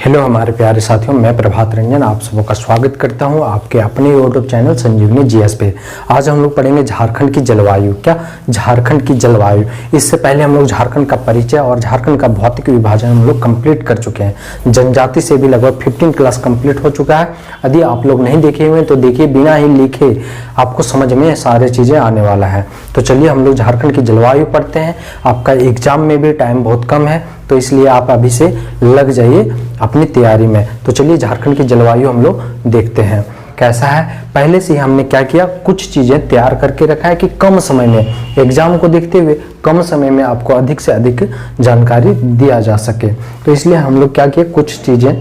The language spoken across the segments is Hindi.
हेलो हमारे प्यारे साथियों, मैं प्रभात रंजन आप सबों का स्वागत करता हूं आपके अपने यूट्यूब चैनल संजीवनी जीएस पे। आज हम लोग पढ़ेंगे झारखंड की जलवायु। क्या झारखंड की जलवायु? इससे पहले हम लोग झारखंड का परिचय और झारखंड का भौतिक विभाजन हम लोग कंप्लीट कर चुके हैं। जनजाति से भी लगभग 15 क्लास कंप्लीट हो चुका है। यदि आप लोग नहीं देखे हुए तो देखिए, बिना ही लिखे आपको समझ में सारे चीजें आने वाला है। तो चलिए हम लोग झारखंड की जलवायु पढ़ते हैं। आपका एग्जाम में भी टाइम बहुत कम है, तो इसलिए आप अभी से लग जाइए अपनी तैयारी में। तो चलिए झारखंड की जलवायु हम लोग देखते हैं कैसा है। पहले से ही हमने क्या किया, कुछ चीजें तैयार करके रखा है कि कम समय में एग्जाम को देखते हुए कम समय में आपको अधिक से अधिक जानकारी दिया जा सके। तो इसलिए हम लोग क्या किए, कुछ चीजें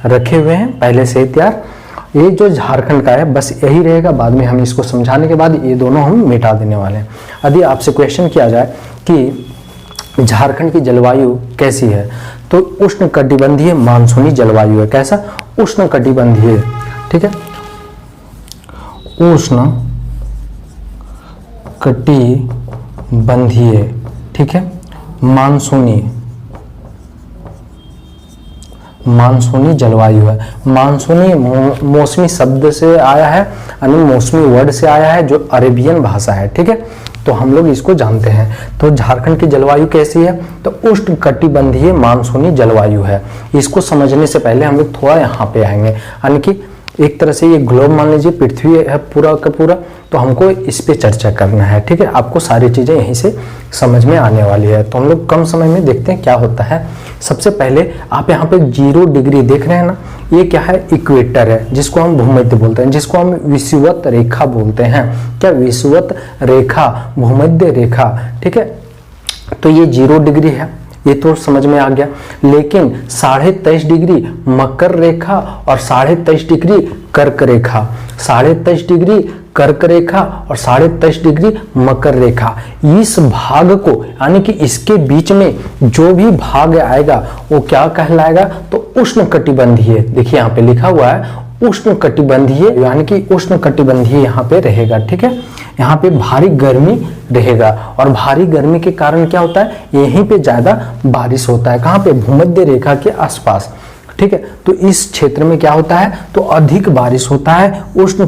रखे हुए हैं पहले से ही तैयार। ये जो झारखंड का है बस यही रहेगा, बाद में हम इसको समझाने के बाद ये दोनों हम मिटा देने वाले हैं। यदि आपसे क्वेश्चन किया जाए कि झारखंड की जलवायु कैसी है, तो उष्ण कटिबंधीय मानसूनी जलवायु है। कैसा? उष्ण कटिबंधीय, ठीक है, उष्ण कटिबंधीय, ठीक है, मानसूनी जलवायु है। मानसूनी मौसमी शब्द से आया है, यानी मौसमी वर्ड से आया है, जो अरेबियन भाषा है, ठीक है। तो हम लोग इसको जानते हैं। तो झारखंड की जलवायु कैसी है, तो उष्ण कटिबंधीय मानसूनी जलवायु है। इसको समझने से पहले हम लोग थोड़ा यहाँ पे आएंगे, यानी कि एक तरह से ये ग्लोब मान लीजिए, पृथ्वी है पूरा का पूरा, तो हमको इस पे चर्चा करना है, ठीक है। आपको सारी चीजें यहीं से समझ में आने वाली है। तो हम लोग कम समय में देखते हैं क्या होता है। सबसे पहले आप यहाँ पे 0 डिग्री देख रहे हैं ना, ये क्या है, इक्वेटर है, जिसको हम भूमध्य बोलते हैं, जिसको हम विषुवत रेखा बोलते हैं। क्या? विषुवत रेखा, भूमध्य रेखा, ठीक है। तो ये 0 डिग्री है, ये तो समझ में आ गया। लेकिन 23.5 डिग्री मकर रेखा और 23.5 डिग्री कर्क रेखा, 23.5 डिग्री कर्क रेखा और 23.5 डिग्री मकर रेखा, इस भाग को, यानी कि इसके बीच में जो भी भाग आएगा वो क्या कहलाएगा, तो उष्ण कटिबंधीय। देखिए यहाँ पे लिखा हुआ है उष्ण कटिबंधीय, यानी कि उष्ण कटिबंधीय यहाँ पे रहेगा, ठीक है। यहाँ पे भारी गर्मी रहेगा, और भारी गर्मी के कारण क्या होता है, यहीं पे ज्यादा बारिश होता है। कहाँ पे? भूमध्य रेखा के आसपास, ठीक है। तो इस क्षेत्र में क्या होता है, तो अधिक बारिश होता है उष्ण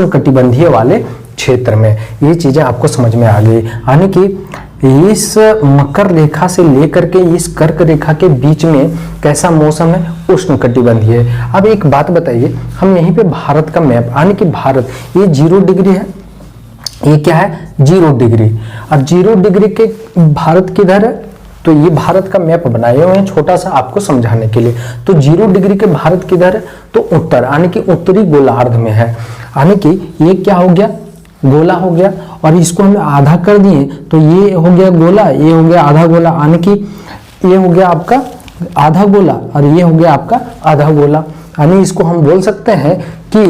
कटिबंधीय वाले क्षेत्र में। ये चीजें आपको समझ में आ गई, यानी कि इस मकर रेखा से लेकर के इस कर्क रेखा के बीच में कैसा मौसम है, उष्ण कटिबंधीय। अब एक बात बताइए, हम यहीं पे भारत का मैप, यानी कि भारत, ये 0 डिग्री है, ये क्या है, 0 डिग्री। और 0 डिग्री के भारत किधर है, तो ये भारत का मैप बनाए हुए हैं छोटा सा आपको समझाने के लिए। तो 0 डिग्री के भारत किधर है, तो उत्तर, यानी कि उत्तरी गोलार्ध में है। यानी कि ये क्या हो गया, गोला हो गया, और इसको हम आधा कर दिए तो ये हो गया गोला, ये हो गया आधा गोला, यानी कि ये हो गया आपका आधा गोला और ये हो गया आपका आधा गोला, यानी इसको हम बोल सकते हैं कि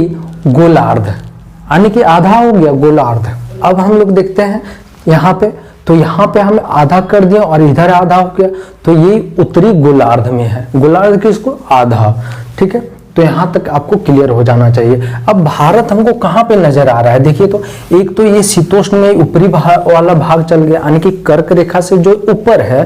गोलार्ध, यानी कि आधा हो गया गोलार्ध। अब हम लोग देखते हैं यहाँ पे, तो यहाँ पे हम आधा कर दिया और इधर आधा हो गया, तो ये उत्तरी गोलार्ध में है। गोलार्ध किसको? आधा, ठीक है। तो यहाँ तक आपको क्लियर हो जाना चाहिए। अब भारत हमको कहाँ पे नजर आ रहा है, देखिए, तो एक तो ये शीतोष्ण में ऊपरी वाला भाग चल गया, यानी कि कर्क रेखा से जो ऊपर है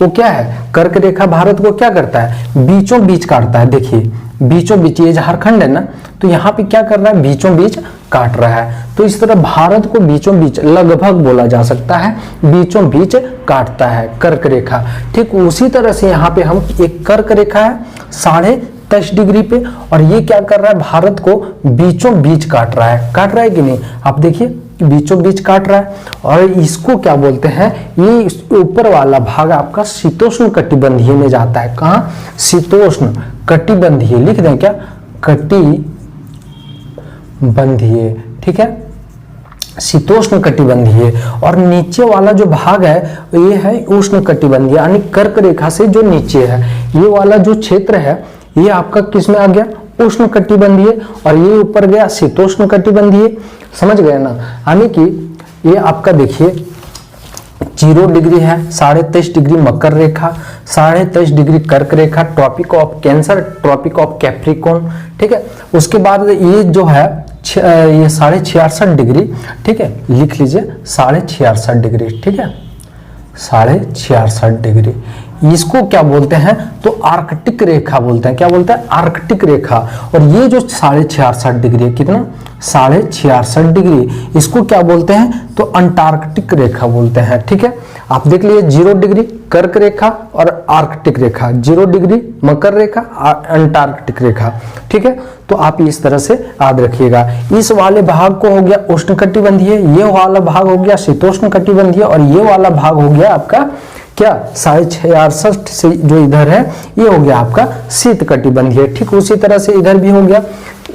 वो क्या है, कर्क रेखा भारत को क्या करता है, बीचों बीच काटता है। देखिए बीचों बीच, ये झारखंड है ना, तो यहाँ पे क्या कर रहा है, बीचों बीच काट रहा है। तो इस तरह भारत को बीचों बीच लगभग बोला जा सकता है, बीचों बीच काटता है कर्क रेखा। ठीक उसी तरह से यहाँ पे हम एक कर्क रेखा है 23.5 डिग्री पे, और ये क्या कर रहा है, भारत को बीचों बीच काट रहा है कि नहीं, आप देखिए बीचों बीच काट रहा है। और इसको क्या बोलते हैं, ये ऊपर वाला भाग आपका शीतोष्ण कटिबंधीय में जाता है। कहाँ? शीतोष्ण कटिबंधीय, लिख दें क्या, कटिबंधीय, ठीक है, शीतोष्ण कटिबंधीय। और नीचे वाला जो भाग है ये है उष्ण कटिबंधीय, यानी कर्क रेखा से जो नीचे है ये वाला जो क्षेत्र है ये आपका किस में आ गया, उष्ण कटिबंधीय, और ये ऊपर गया शीतोष्ण कटिबंधीय। समझ गए ना, यानी कि ये आपका देखिए 0 डिग्री है, 23.5 डिग्री मकर रेखा, 23.5 डिग्री कर्क रेखा, Tropic of Cancer, Tropic of Capricorn, ठीक है। उसके बाद ये जो है ये 66.5 डिग्री, ठीक है, लिख लीजिए 66.5 डिग्री, ठीक है, 66.5 डिग्री। इसको क्या बोलते हैं, तो आर्कटिक रेखा बोलते हैं। क्या बोलते हैं, आर्कटिक रेखा। और ये जो 66.5 डिग्री है, कितना, 66.5 डिग्री, इसको क्या बोलते हैं, तो अंटार्कटिक रेखा बोलते हैं। ठीक है, आप देख लीजिए 0 डिग्री कर्क रेखा और आर्कटिक रेखा, 0 डिग्री मकर रेखा, अंटार्कटिक रेखा। ठीक है, तो आप इस तरह से याद रखिएगा। इस वाले भाग को हो गया उष्णकटिबंधीय, ये वाला भाग हो गया शीतोष्ण कटिबंधीय, और ये वाला भाग हो गया आपका क्या, 66.5 से जो इधर है ये हो गया आपका शीत कटिबंधीय। ठीक उसी तरह से इधर भी हो गया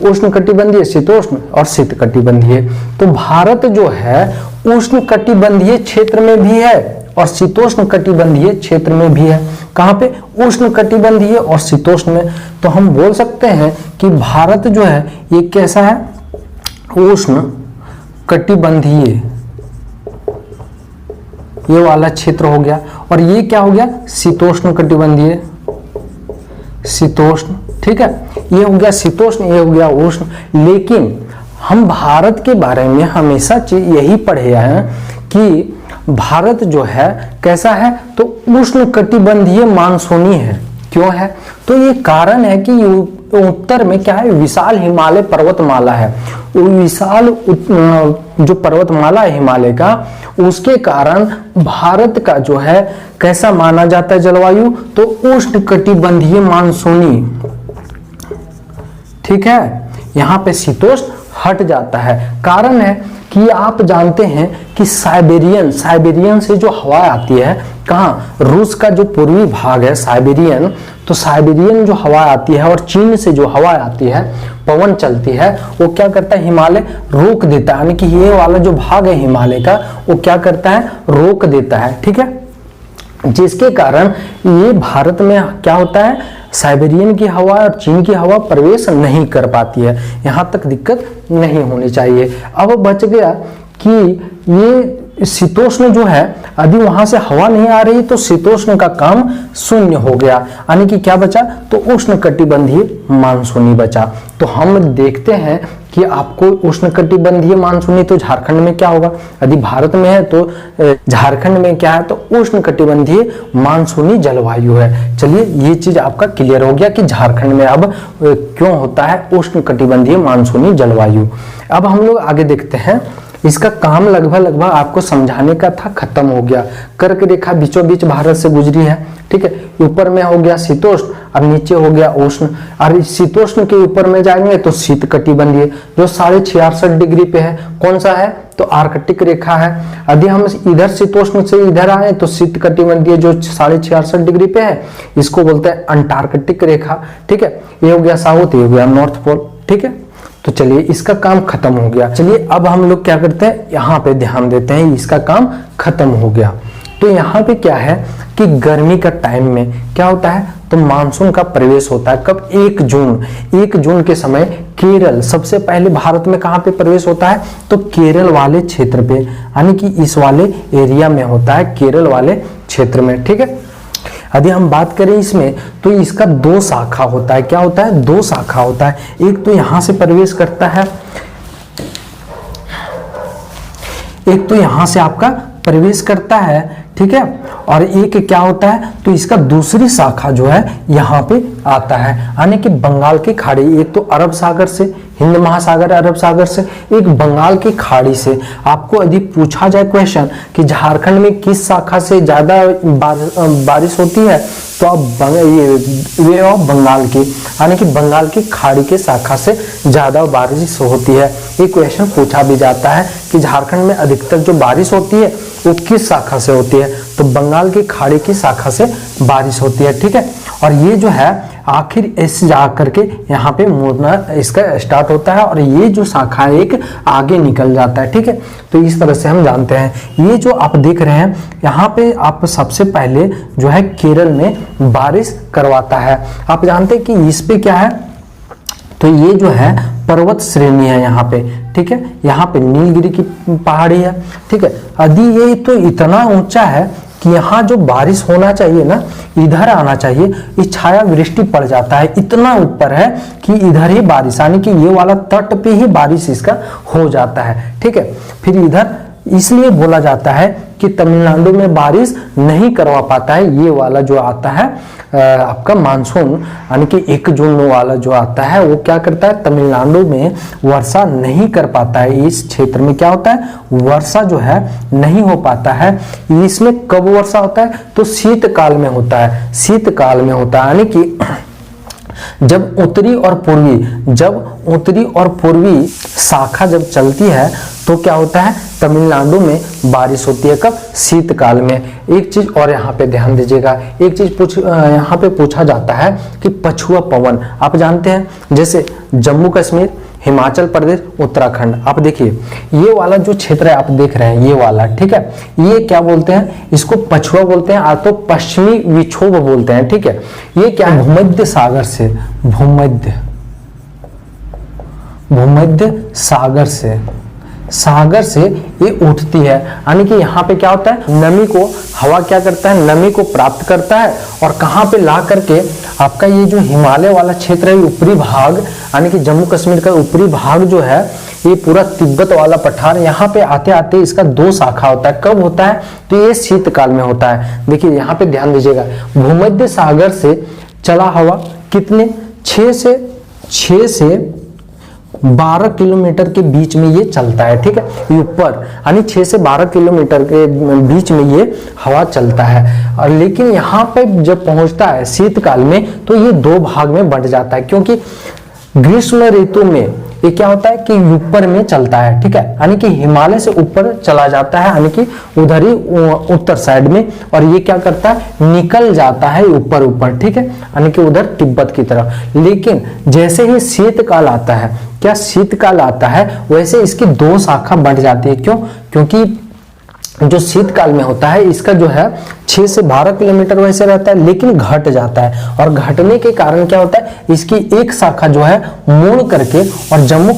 उष्ण कटिबंधीय, शीतोष्ण और शीत कटिबंधीय। तो भारत जो है उष्ण कटिबंधीय क्षेत्र में भी है और शीतोष्ण कटिबंधीय क्षेत्र में भी है। कहाँ पे, उष्ण कटिबंधीय और शीतोष्ण में। तो हम बोल सकते हैं कि भारत जो है ये कैसा है, उष्ण कटिबंधीय, ये वाला क्षेत्र हो गया। और ये क्या हो गया, शीतोष्ण कटिबंधीय, शीतोष्ण। ठीक है, ये हो गया शीतोष्ण, ये हो गया उष्ण। लेकिन हम भारत के बारे में हमेशा यही पढ़े हैं कि भारत जो है कैसा है, तो उष्ण कटिबंधीय मानसूनी है। क्यों है, तो ये कारण है कि उत्तर में क्या है, विशाल हिमालय पर्वतमाला है। विशाल जो पर्वतमाला है हिमालय का, उसके कारण भारत का जो है कैसा माना जाता है जलवायु, तो उष्ण कटिबंधीय मानसूनी। ठीक है, यहाँ पे शीतोष्ण हट जाता है। कारण है कि आप जानते हैं कि साइबेरियन से जो हवा आती है, कहाँ, रूस का जो पूर्वी भाग है साइबेरियन, तो साइबेरियन जो हवा आती है और चीन से जो हवा आती है, पवन चलती है, वो क्या करता है, हिमालय रोक देता है। यानी कि ये वाला जो भाग है हिमालय का, वो क्या करता है, रोक देता है। ठीक है, जिसके कारण ये भारत में क्या होता है, साइबेरियन की हवा और चीन की हवा प्रवेश नहीं कर पाती है। यहाँ तक दिक्कत नहीं होनी चाहिए। अब बच गया कि ये शीतोष्ण जो है, यदि वहां से हवा नहीं आ रही तो शीतोष्ण का काम शून्य हो गया। यानी कि क्या बचा, तो उष्ण कटिबंधीय मानसूनी बचा। तो हम देखते हैं कि आपको उष्ण कटिबंधीय मानसूनी तो झारखंड में क्या होगा, यदि भारत में है तो झारखंड में क्या है, तो उष्ण कटिबंधीय मानसूनी जलवायु है। चलिए ये चीज आपका क्लियर हो गया कि झारखंड में अब क्यों होता है उष्ण कटिबंधीय मानसूनी जलवायु। अब हम लोग आगे देखते हैं, इसका काम लगभग आपको समझाने का था, खत्म हो गया। कर्क रेखा बीचों बीच भारत से गुजरी है। ठीक है, ऊपर में हो गया शीतोष्ण और नीचे हो गया उष्ण। और शीतोष्ण के ऊपर में जाएंगे तो शीत कटिबंधीय जो 66.5 डिग्री पे है। कौन सा है, तो आर्कटिक रेखा है। यदि हम इधर शीतोष्ण से इधर आए तो शीत कटिबंधीय जो 66.5 डिग्री पे है, इसको बोलते हैं अंटार्कटिक रेखा। ठीक है, ये हो गया साउथ, ये हो गया नॉर्थ पोल। ठीक है, तो चलिए इसका काम खत्म हो गया। चलिए अब हम लोग क्या करते हैं, यहाँ पे ध्यान देते हैं, इसका काम खत्म हो गया। तो यहाँ पे क्या है कि गर्मी का टाइम में क्या होता है, तो मानसून का प्रवेश होता है। कब, 1 जून के समय केरल सबसे पहले भारत में कहाँ पे प्रवेश होता है, तो केरल वाले क्षेत्र पे, यानी कि इस वाले एरिया में होता है, केरल वाले क्षेत्र में। ठीक है, यदि हम बात करें इसमें तो इसका 2 शाखा होता है। क्या होता है, 2 शाखा होता है। एक तो यहां से प्रवेश करता है, एक तो यहां से आपका प्रवेश करता है। ठीक है, और एक क्या होता है, तो इसका दूसरी शाखा जो है यहाँ पे आता है, यानी कि बंगाल की खाड़ी। एक तो अरब सागर से, हिंद महासागर अरब सागर से, एक बंगाल की खाड़ी से। आपको यदि पूछा जाए क्वेश्चन कि झारखंड में किस शाखा से ज्यादा बारिश होती है, तो आप ये बंगाल की, यानी कि बंगाल की खाड़ी के शाखा से ज्यादा बारिश होती है। ये क्वेश्चन पूछा भी जाता है कि झारखंड में अधिकतर जो बारिश होती है वो किस शाखा से होती है, तो बंगाल की खाड़ी की शाखा से बारिश होती है। ठीक है, और ये जो है आखिर ऐसे जा करके यहाँ पे मुड़ना इसका स्टार्ट होता है और ये जो शाखा है एक आगे निकल जाता है। ठीक है, तो इस तरह से हम जानते हैं। ये जो आप देख रहे हैं यहाँ पे आप सबसे पहले जो है केरल में बारिश करवाता है। आप जानते हैं कि इस पे क्या है, तो ये जो है पर्वत श्रेणी है यहाँ पे। ठीक है, यहाँ पे नीलगिरी की पहाड़ी है। ठीक है, यदि ये तो इतना ऊंचा है कि यहाँ जो बारिश होना चाहिए ना, इधर आना चाहिए, इस छाया वृष्टि पड़ जाता है। इतना ऊपर है कि इधर ही बारिश, यानी कि ये वाला तट पे ही बारिश इसका हो जाता है। ठीक है, फिर इधर इसलिए बोला जाता है कि तमिलनाडु में बारिश नहीं करवा पाता है ये वाला जो आता है आपका मानसून, यानी कि 1 जून वाला जो आता है वो क्या करता है, तमिलनाडु में वर्षा नहीं कर पाता है। इस क्षेत्र में क्या होता है, वर्षा जो है नहीं हो पाता है। इसमें कब वर्षा होता है, तो शीतकाल में होता है, शीतकाल में होता है, यानी कि जब उत्तरी और पूर्वी शाखा जब चलती है तो क्या होता है, तमिलनाडु में बारिश होती है। कब, शीतकाल में। एक चीज और यहाँ पे ध्यान दीजिएगा, एक चीज यहाँ पे पूछा जाता है कि पछुआ पवन आप जानते हैं, जैसे जम्मू कश्मीर, हिमाचल प्रदेश, उत्तराखंड, आप देखिए ये वाला जो क्षेत्र है आप देख रहे हैं ये वाला, ठीक है, ये क्या बोलते हैं, इसको पछुआ बोलते हैं, या तो पश्चिमी विक्षोभ बोलते हैं, ठीक है। ये क्या है, भूमध्य सागर से ये उठती है, यानी कि यहाँ पे क्या होता है, नमी को हवा क्या करता है, नमी को प्राप्त करता है और कहाँ पे ला करके आपका ये जो हिमालय वाला क्षेत्र है, ऊपरी भाग, यानी कि जम्मू कश्मीर का ऊपरी भाग जो है, ये पूरा तिब्बत वाला पठार, यहाँ पे आते आते इसका 2 शाखा होता है। कब होता है, तो ये शीतकाल में होता है। देखिए यहाँ पे ध्यान दीजिएगा, भूमध्य सागर से चला हवा कितने 6 से 12 किलोमीटर के बीच में ये चलता है, ठीक है, ऊपर, यानी 6 से 12 किलोमीटर के बीच में ये हवा चलता है। और लेकिन यहाँ पे जब पहुंचता है शीतकाल में तो ये 2 भाग में बंट जाता है, क्योंकि ग्रीष्म ऋतु में ये क्या होता है कि ऊपर में चलता है, ठीक है, यानी कि हिमालय से ऊपर चला जाता है, यानी कि उधर ही उत्तर साइड में, और ये क्या करता है, निकल जाता है ऊपर, ठीक है, यानी कि उधर तिब्बत की तरफ। लेकिन जैसे ही शीतकाल आता है, क्या शीतकाल आता है, वैसे इसकी 2 शाखा बढ़ जाती है। क्यों, क्योंकि जो शीतकाल में होता है इसका जो है 6 से 12 किलोमीटर वैसे रहता है, लेकिन घट जाता है, और घटने के कारण क्या होता है, इसकी एक शाखा जो है मोड़ करके और जम्मू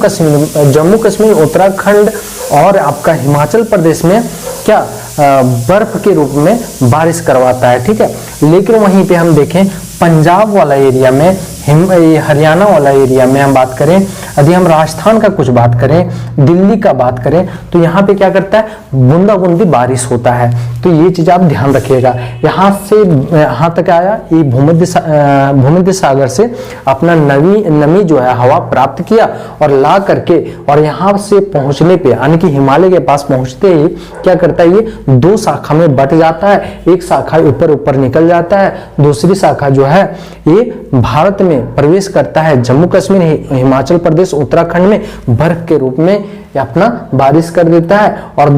कश्मीर, उत्तराखंड और आपका हिमाचल प्रदेश में क्या बर्फ के रूप में बारिश करवाता है, ठीक है। लेकिन वहीं पे हम देखें पंजाब वाला एरिया में, हरियाणा वाला एरिया में हम बात करें, यदि हम राजस्थान का कुछ बात करें, दिल्ली का बात करें, तो यहाँ पे क्या करता है, बूंदा बूंदी बारिश होता है। तो ये चीज आप ध्यान रखिएगा। यहाँ से यहाँ तक आया, ये भूमध्य सागर से अपना नमी जो है हवा प्राप्त किया और ला करके, और यहाँ से पहुंचने पे, यानी कि हिमालय के पास पहुंचते ही क्या करता है, ये 2 शाखा में बट जाता है। एक शाखा ऊपर निकल जाता है, दूसरी शाखा जो है ये भारत में प्रवेश करता है, जम्मू कश्मीर, हिमाचल प्रदेश, उत्तराखंड में बर्फ के रूप में अपना बारिश कर देता है। और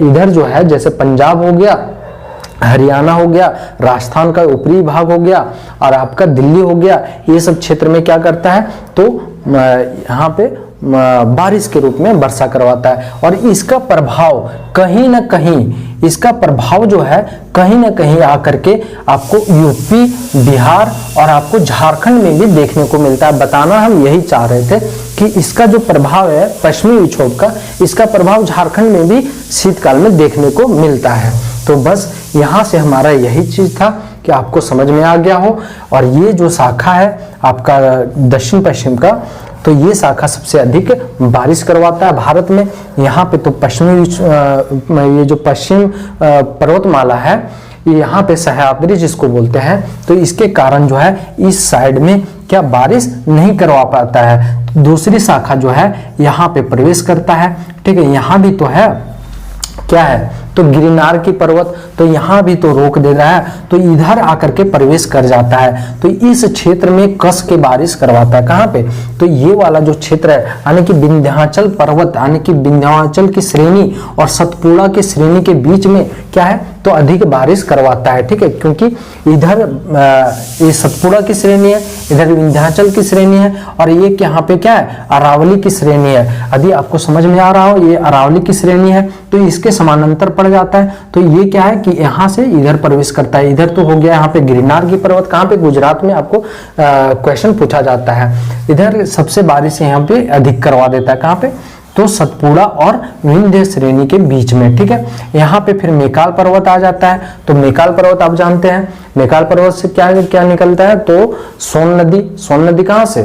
इधर जो है जैसे पंजाब हो गया, हरियाणा हो गया, राजस्थान का ऊपरी भाग हो गया और आपका दिल्ली हो गया, ये सब क्षेत्र में क्या करता है, तो यहाँ पे बारिश के रूप में वर्षा करवाता है। और इसका प्रभाव कहीं ना कहीं, इसका प्रभाव जो है कहीं ना कहीं आकर के आपको यूपी, बिहार और आपको झारखंड में भी देखने को मिलता है। बताना हम यही चाह रहे थे कि इसका जो प्रभाव है पश्चिमी विक्षोभ का, इसका प्रभाव झारखंड में भी शीतकाल में देखने को मिलता है। तो बस यहाँ से हमारा यही चीज था कि आपको समझ में आ गया हो। और ये जो शाखा है आपका दक्षिण पश्चिम का, तो ये शाखा सबसे अधिक बारिश करवाता है भारत में। यहाँ पे तो ये जो पश्चिम पर्वतमाला है, यहाँ पे सह्याद्री जिसको बोलते हैं, तो इसके कारण जो है इस साइड में क्या बारिश नहीं करवा पाता है। दूसरी शाखा जो है यहाँ पे प्रवेश करता है, ठीक है। यहाँ भी तो है, क्या है, तो गिरनार की पर्वत, तो यहाँ भी तो रोक दे रहा है, तो इधर आकर के प्रवेश कर जाता है। तो इस क्षेत्र में कस के बारिश करवाता है। कहाँ पे, तो ये वाला जो क्षेत्र है, यानी कि विंध्याचल पर्वत, यानी कि विंध्याचल की श्रेणी और सतपुड़ा की श्रेणी के बीच में क्या है, तो अधिक बारिश करवाता है, ठीक है। क्योंकि इधर ये सतपुड़ा की श्रेणी है, इधर विंध्याचल की श्रेणी है, और ये यहाँ पे क्या है, अरावली की श्रेणी है। यदि आपको समझ में आ रहा हो, ये अरावली की श्रेणी है, तो इसके समानांतर पड़ जाता है। तो ये क्या है कि यहाँ से इधर प्रवेश करता है। इधर तो हो गया यहाँ पे गिरनार की पर्वत, कहाँ पे, गुजरात में आपको क्वेश्चन पूछा जाता है। इधर सबसे बारिश यहाँ पे अधिक करवा देता है, कहाँ पे, तो सतपुड़ा और विंध्य श्रेणी के बीच में, ठीक है। यहाँ पे फिर मेकाल पर्वत आ जाता है। तो मेकाल पर्वत आप जानते हैं, मेकाल पर्वत से क्या क्या निकलता है, तो सोन नदी कहाँ से,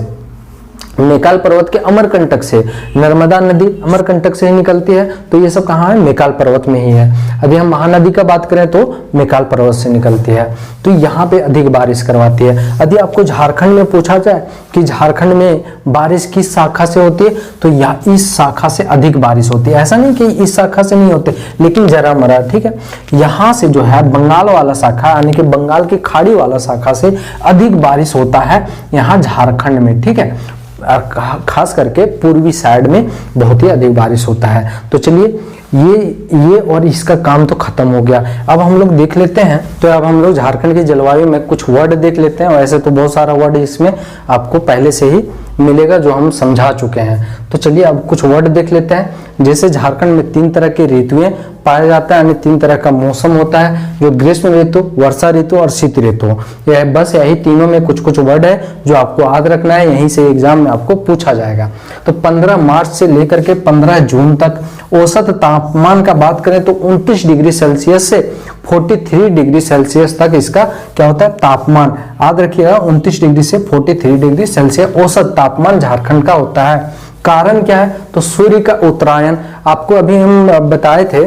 मेकाल पर्वत के अमरकंटक से, नर्मदा नदी अमरकंटक से ही निकलती है, तो ये सब कहाँ है, मेकाल पर्वत में ही है। अभी हम महानदी का बात करें तो मेकाल पर्वत से निकलती है, तो यहाँ पे अधिक बारिश करवाती है। यदि आपको झारखंड में पूछा जाए कि झारखंड में बारिश किस शाखा से होती है, तो यह इस शाखा से अधिक बारिश होती है। ऐसा नहीं कि इस शाखा से नहीं होते, लेकिन जरा मरा, ठीक है। यहाँ से जो है बंगाल वाला शाखा, यानी कि बंगाल की खाड़ी वाला शाखा से अधिक बारिश होता है यहाँ झारखंड में, ठीक है। खास करके पूर्वी साइड में बहुत ही अधिक बारिश होता है। तो चलिए ये और इसका काम तो खत्म हो गया। अब हम लोग देख लेते हैं, तो अब हम लोग झारखंड की जलवायु में कुछ वर्ड देख लेते हैं। वैसे तो बहुत सारा वर्ड इसमें आपको पहले से ही मिलेगा जो हम समझा चुके हैं। तो चलिए अब कुछ वर्ड देख लेते हैं। जैसे झारखंड में 3 तरह की ऋतुएं पाया जाता है, यानी 3 तरह का मौसम होता है, जो ग्रीष्म ऋतु, वर्षा ऋतु और शीत ऋतु। यह बस यही तीनों में कुछ कुछ वर्ड है जो आपको याद रखना है, यहीं से एग्जाम में आपको पूछा जाएगा। तो 15 मार्च से लेकर के 15 जून तक औसत तापमान का बात करें तो 29 डिग्री सेल्सियस से 43 डिग्री सेल्सियस तक इसका क्या होता है, तापमान। याद रखिएगा 29 डिग्री से 43 डिग्री सेल्सियस औसत तापमान झारखंड का होता है। कारण क्या है, तो सूर्य का उत्तरायण। आपको अभी हम बताए थे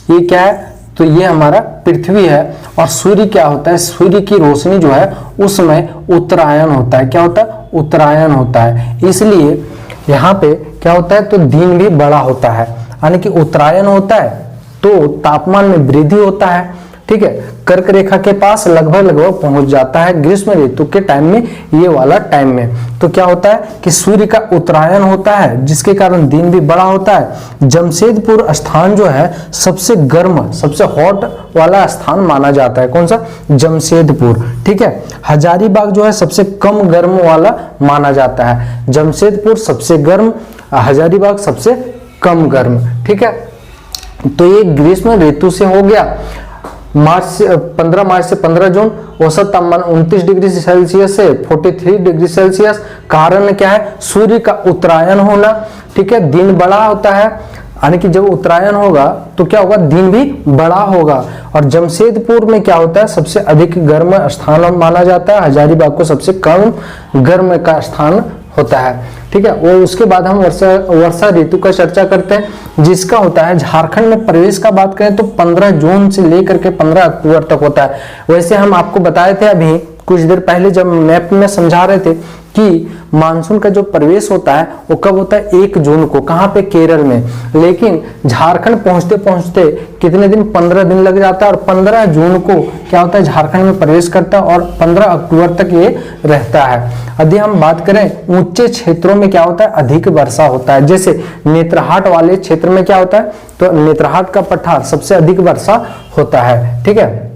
ये क्या है, तो ये हमारा पृथ्वी है, और सूर्य क्या होता है, सूर्य की रोशनी जो है उसमें उत्तरायण होता है। क्या होता है, उत्तरायण होता है। इसलिए यहाँ पे क्या होता है, तो दिन भी बड़ा होता है, यानी कि उत्तरायण होता है तो तापमान में वृद्धि होता है, ठीक है। कर्क रेखा के पास लगभग पहुंच जाता है ग्रीष्म ऋतु के टाइम में, ये वाला टाइम में। तो क्या होता है कि सूर्य का उत्तरायण होता है, जिसके कारण दिन भी बड़ा होता है। जमशेदपुर स्थान जो है सबसे गर्म, सबसे हॉट वाला स्थान माना जाता है। कौन सा, जमशेदपुर, ठीक है। हजारीबाग जो है सबसे कम गर्म वाला माना जाता है। जमशेदपुर सबसे गर्म, हजारीबाग सबसे कम गर्म, ठीक है। तो ये ग्रीष्म ऋतु से हो गया। 15 मार्च से 15 जून औसत तापमान 29 डिग्री सेल्सियस से 43 डिग्री सेल्सियस। कारण क्या है, सूर्य का उत्तरायण होना, ठीक है। दिन बड़ा होता है, यानी कि जब उत्तरायण होगा तो क्या होगा, दिन भी बड़ा होगा। और जमशेदपुर में क्या होता है, सबसे अधिक गर्म स्थान माना जाता है। हजारीबाग को सबसे कम गर्म का स्थान होता है, ठीक है। और उसके बाद हम वर्षा ऋतु का चर्चा करते हैं, जिसका होता है झारखंड में प्रवेश का बात करें तो 15 जून से लेकर के 15 अक्टूबर तक होता है। वैसे हम आपको बताए थे अभी कुछ देर पहले जब मैप में समझा रहे थे कि मानसून का जो प्रवेश होता है वो कब होता है, 1 जून को। कहाँ पे, केरल में। लेकिन झारखंड पहुंचते पहुंचते कितने दिन, 15 दिन लग जाता है, और 15 जून को क्या होता है, झारखंड में प्रवेश करता है, और 15 अक्टूबर तक ये रहता है। यदि हम बात करें ऊंचे क्षेत्रों में क्या होता है, अधिक वर्षा होता है। जैसे नेत्रहाट वाले क्षेत्र में क्या होता है, तो नेत्रहाट का पठार सबसे अधिक वर्षा होता है, ठीक है।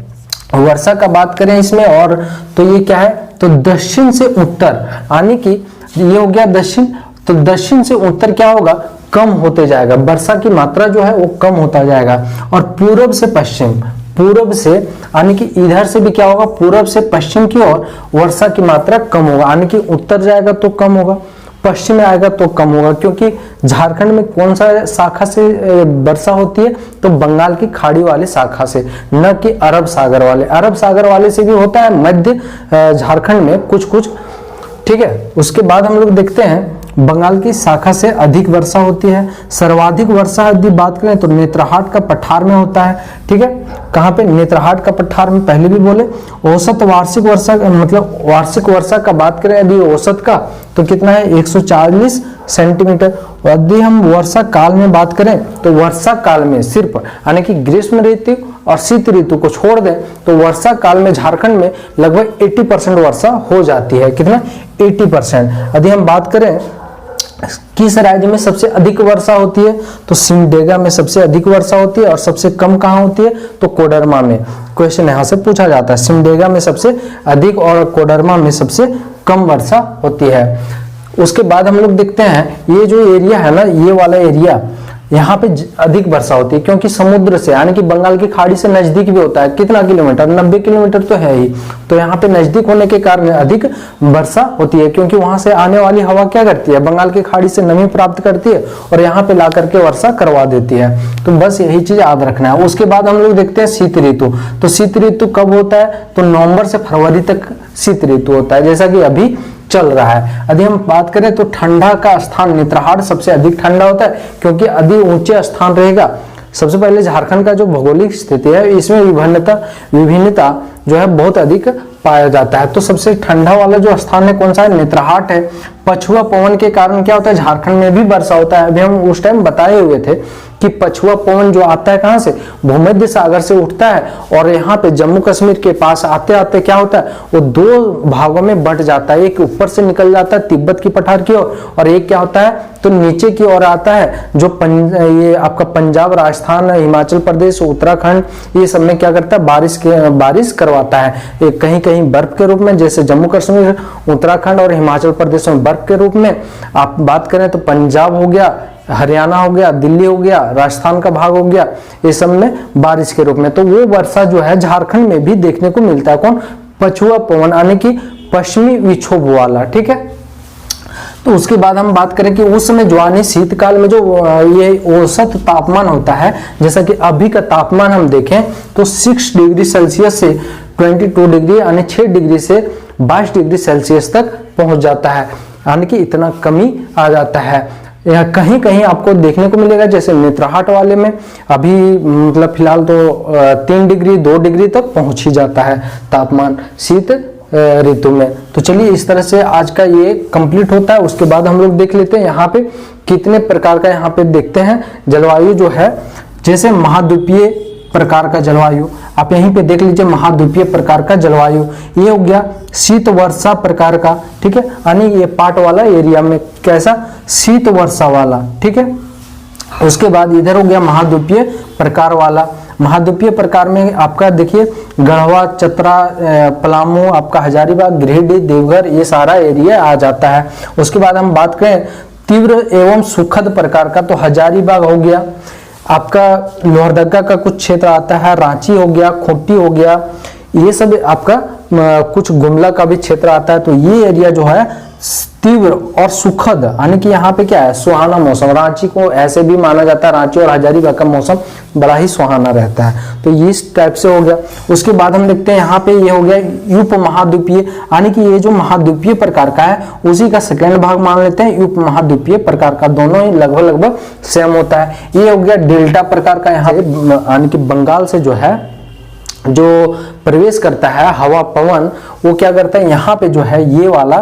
वर्षा का बात करें इसमें, और तो ये क्या है, तो दक्षिण से उत्तर, यानी कि ये हो गया दक्षिण, तो दक्षिण से उत्तर क्या होगा, कम होते जाएगा। वर्षा की मात्रा जो है वो कम होता जाएगा। और पूरब से पश्चिम, पूरब से यानी कि इधर से भी क्या होगा, पूरब से पश्चिम की ओर वर्षा की मात्रा कम होगा, यानी कि उत्तर जाएगा तो कम होगा, पश्चिम में आएगा तो कम होगा। क्योंकि झारखंड में कौन सा शाखा से वर्षा होती है, तो बंगाल की खाड़ी वाले शाखा से, न कि अरब सागर वाले। अरब सागर वाले से भी होता है मध्य झारखंड में कुछ कुछ, ठीक है। उसके बाद हम लोग देखते हैं बंगाल की शाखा से अधिक वर्षा होती है। सर्वाधिक वर्षा यदि बात करें तो नेत्रहाट का पठार में होता है, ठीक है। कहाँ पे, नेत्रहाट का पठार में, पहले भी बोले। औसत वार्षिक वर्षा, मतलब वार्षिक वर्षा का बात करें यदि औसत का, तो कितना है, 140 सेंटीमीटर। यदि हम वर्षा काल में बात करें तो वर्षा काल में सिर्फ, यानी कि ग्रीष्म ऋतु और शीत ऋतु को छोड़ दें तो वर्षा काल में झारखंड में लगभग 80% वर्षा हो जाती है। कितना, 80%। यदि हम बात करें किस राज्य में सबसे अधिक वर्षा होती है, तो सिमडेगा में सबसे अधिक वर्षा होती है, और सबसे कम कहाँ होती है, तो कोडरमा में। क्वेश्चन यहाँ से पूछा जाता है, सिमडेगा में सबसे अधिक और कोडरमा में सबसे कम वर्षा होती है। उसके बाद हम लोग देखते हैं ये जो एरिया है ना, ये वाला एरिया, यहाँ पे अधिक वर्षा होती है, क्योंकि समुद्र से, यानी कि बंगाल की खाड़ी से नजदीक भी होता है। कितना किलोमीटर, 90 किलोमीटर तो है ही। तो यहाँ पे नजदीक होने के कारण अधिक वर्षा होती है, क्योंकि वहां से आने वाली हवा क्या करती है, बंगाल की खाड़ी से नमी प्राप्त करती है और यहाँ पे ला करके वर्षा करवा देती है। तो बस यही चीज याद रखना है। उसके बाद हम लोग देखते हैं शीत ऋतु। तो शीत ऋतु कब होता है, तो नवंबर से फरवरी तक शीत ऋतु होता है। जैसा कि अभी चल रहा है। यदि हम बात करें तो ठंडा का स्थान नेत्रहाट सबसे अधिक ठंडा होता है क्योंकि अधिक ऊंचे स्थान रहेगा। सबसे पहले झारखंड का जो भौगोलिक स्थिति है इसमें विभिन्नता जो है बहुत अधिक पाया जाता है। तो सबसे ठंडा वाला जो स्थान है कौन सा है? नेत्रहाट है। पछुआ पवन के कारण क्या होता है? झारखंड में भी वर्षा होता है। अभी हम उस टाइम बताए हुए थे कि पछुआ पवन जो आता है कहां से? भूमध्य सागर से उठता है और यहाँ पे जम्मू कश्मीर के पास आते आते क्या होता है? वो दो भागों में बंट जाता है। एक ऊपर से निकल जाता है तिब्बत की पठार की ओर और एक क्या होता है तो नीचे की ओर आता है जो ये आपका पंजाब, राजस्थान, हिमाचल प्रदेश, उत्तराखंड ये सब में क्या करता है? बारिश करवाता है। कहीं कहीं बर्फ के रूप में, जैसे जम्मू कश्मीर, उत्तराखंड और हिमाचल प्रदेश में बर्फ के रूप में। आप बात करें तो पंजाब हो गया, हरियाणा हो गया, दिल्ली हो गया, राजस्थान का भाग हो गया, ये सब में बारिश के रूप में। तो वो वर्षा जो है झारखंड में भी देखने को मिलता है। कौन? पछुआ पवन यानी कि पश्चिमी विक्षोभ वाला। ठीक है, तो उसके बाद हम बात करें कि उस समय ज्वानी शीतकाल में जो ये औसत तापमान होता है, जैसा कि अभी का तापमान हम देखें तो 6 डिग्री सेल्सियस से 22 डिग्री यानी 6 डिग्री से 22 डिग्री सेल्सियस तक पहुंच जाता है, यानी कि इतना कमी आ जाता है। यह कहीं कहीं आपको देखने को मिलेगा, जैसे नेत्रहाट वाले में अभी मतलब फिलहाल तो 3 डिग्री 2 डिग्री तक पहुंच ही जाता है तापमान शीत ऋतु में। तो चलिए इस तरह से आज का ये कंप्लीट होता है। उसके बाद हम लोग देख लेते हैं यहाँ पे कितने प्रकार का यहाँ पे देखते हैं जलवायु जो है। जैसे महाद्वीपीय प्रकार का जलवायु आप यहीं पे देख लीजिए, महाद्वीपीय प्रकार का जलवायु ये हो गया शीत वर्षा प्रकार का। ठीक है, यानी ये पाट वाला एरिया में कैसा? शीत वर्षा वाला। ठीक है, उसके बाद इधर हो गया महाद्वीपीय प्रकार वाला। महाद्वीपीय प्रकार में आपका देखिए गढ़वा, चतरा, पलामू, आपका हजारीबाग, गिरिडीह, देवघर ये सारा एरिया आ जाता है। उसके बाद हम बात करें तीव्र एवं सुखद प्रकार का, तो हजारीबाग हो गया, आपका लोहरदगा का कुछ क्षेत्र आता है, रांची हो गया, खूंटी हो गया, ये सब आपका कुछ गुमला का भी क्षेत्र आता है। तो ये एरिया जो है तीव्र और सुखद, यानी कि यहाँ पे क्या है? सुहाना मौसम। रांची को ऐसे भी माना जाता है, रांची और हजारीबाग का मौसम बड़ा ही सुहाना रहता है। तो ये इस टाइप से हो गया। उसके बाद हम देखते हैं यहाँ पे ये हो गया उप महाद्वीपीय, यानी कि ये जो महाद्वीपीय प्रकार का है उसी का सेकेंड भाग मान लेते हैं उप महाद्वीपीय प्रकार का। दोनों ही लगभग सेम होता है। ये हो गया डेल्टा प्रकार का, यहाँ यानी कि बंगाल से जो है जो प्रवेश करता है हवा पवन, वो क्या करता है यहाँ पे जो है ये वाला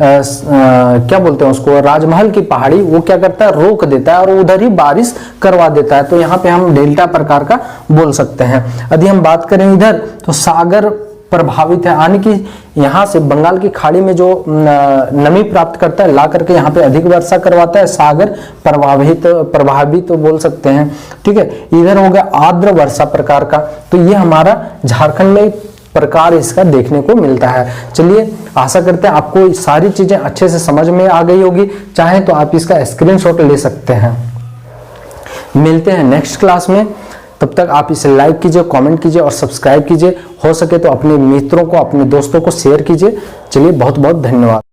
क्या बोलते हैं उसको, राजमहल की पहाड़ी, वो क्या करता है? रोक देता है और उधर ही बारिश करवा देता है। तो यहाँ पे हम डेल्टा प्रकार का बोल सकते हैं। यदि हम बात करें इधर तो सागर प्रभावित है, यानी कि यहाँ से बंगाल की खाड़ी में जो नमी प्राप्त करता है ला करके यहाँ पे अधिक वर्षा करवाता है, सागर प्रभावित तो बोल सकते हैं। ठीक है, इधर हो गया आर्द्र वर्षा प्रकार का। तो ये हमारा झारखंड में प्रकार इसका देखने को मिलता है। चलिए आशा करते हैं आपको सारी चीजें अच्छे से समझ में आ गई होगी। चाहे तो आप इसका स्क्रीनशॉट ले सकते हैं। मिलते हैं नेक्स्ट क्लास में, तब तक आप इसे लाइक कीजिए, कमेंट कीजिए और सब्सक्राइब कीजिए। हो सके तो अपने मित्रों को, अपने दोस्तों को शेयर कीजिए। चलिए बहुत बहुत धन्यवाद।